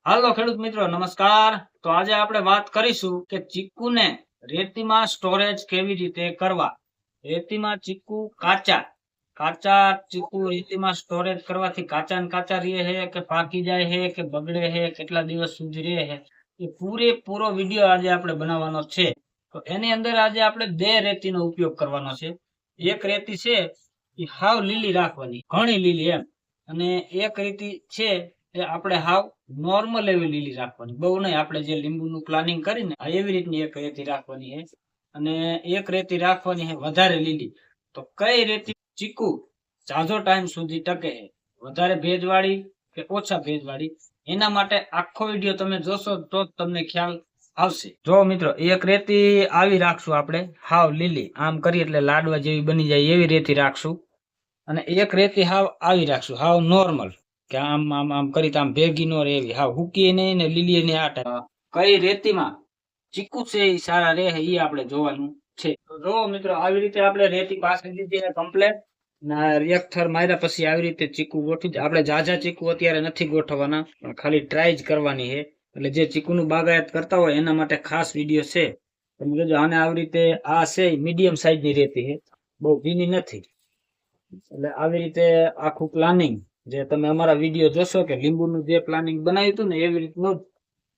હાલો ખેડૂત મિત્રો નમસ્કાર। તો આજે આપણે વાત કરીશું કે ચીકુને રેતીમાં સ્ટોરેજ કેવી રીતે કરવા। રેતીમાં ચીકુ કાચા કાચા ચીકુ રેતીમાં સ્ટોરેજ કરવાથી કાચા ને કાચા રહે છે કે પાકી જાય છે કે બગડે છે, કેટલા દિવસ સુધી રહે છે, એ પૂરેપૂરો વિડીયો આજે આપણે બનાવવાનો છે। તો એની અંદર આજે આપણે બે રેતીનો ઉપયોગ કરવાનો છે। એક રેતી છે એ હાવ લીલી રાખવાની, ઘણી લીલી એમ, અને એક રેતી છે એ આપણે હાવ નોર્મલ એવી લીલી રાખવાની, બહુ નહીં। આપણે જે લીંબુનું પ્લાનિંગ કરીને એવી રીતની એક રેતી રાખવાની છે, અને એક રેતી રાખવાની છે વધારે લીલી। તો કઈ રેતી ચીકુ ઝાઝો ટાઈમ સુધી ટકે છે, વધારે ભેજવાળી કે ઓછા ભેજવાળી, એના માટે આખો વિડીયો તમે જોશો તો જ તમને ખ્યાલ આવશે। જો મિત્રો, એક રેતી આવી રાખશું આપણે હાવ લીલી, આમ કરી એટલે લાડવા જેવી બની જાય એવી રેતી રાખશું, અને એક રેતી હાવ આવી રાખશું હાવ નોર્મલ, કે આમ આમ આમ કરી આમ ભેગી નો રેવી, હાવ હુકી નહીં ને લીલી ને આ ટાઈપ। કઈ રેતીમાં ચીકુ છે એ સારા રહે એ આપણે જોવાનું છે। તો જો મિત્રો, આવી રીતે આપણે રેતી પાછી લીધી કમ્પ્લેટ, એક થર માર્યા પછી આવી રીતે ચીકુ ગોઠવી। આપણે ઝાઝા ચીકુ અત્યારે નથી ગોઠવવાના, પણ ખાલી ટ્રાય જ કરવાની છે। એટલે જે ચીકુનું બાગાયત કરતા હોય એના માટે ખાસ વિડીયો છે। તમે જોજો, આને આવી રીતે આ છે મીડિયમ સાઈઝની રેતી છે, બહુ ભીની નથી। એટલે આવી રીતે આખું પ્લાનિંગ જે તમે અમારા વિડીયો જોશો કે લીંબુનું જે પ્લાનિંગ બનાવ્યું હતું ને એવી રીતનું જ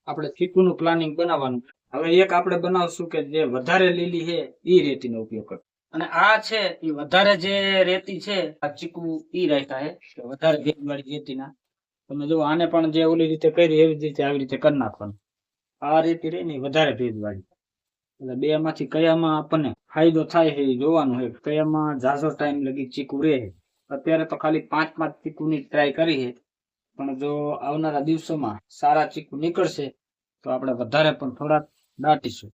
આપણે ચીકુનું પ્લાનિંગ બનાવવાનું। હવે એક આપણે બનાવશું કે જે વધારે લીલી છે એ રેતીનો ઉપયોગ કરો, અને આ છે એ વધારે જે રેતી છે આ ચીકુ ઈ રાખ્યા છે વધારે ભેજવાળી રેતીના। તમે જો, આને પણ જે ઓલી રીતે કરી એવી જ રીતે આવી રીતે કરી નાખવાનું। આ રેતી રહી ને વધારે ભેજવાળી, એટલે બે માંથી કયામાં આપણને ફાયદો થાય છે એ જોવાનું છે, કયામાં ઝાઝો ટાઈમ લગી ચીકુ રહે। અત્યારે તો ખાલી 5 ચીકુની ટ્રાય કરી છે, પણ જો આવનારા દિવસોમાં સારા ચીકુ નીકળશે તો આપણે વધારે પણ થોડાક દાટીશું।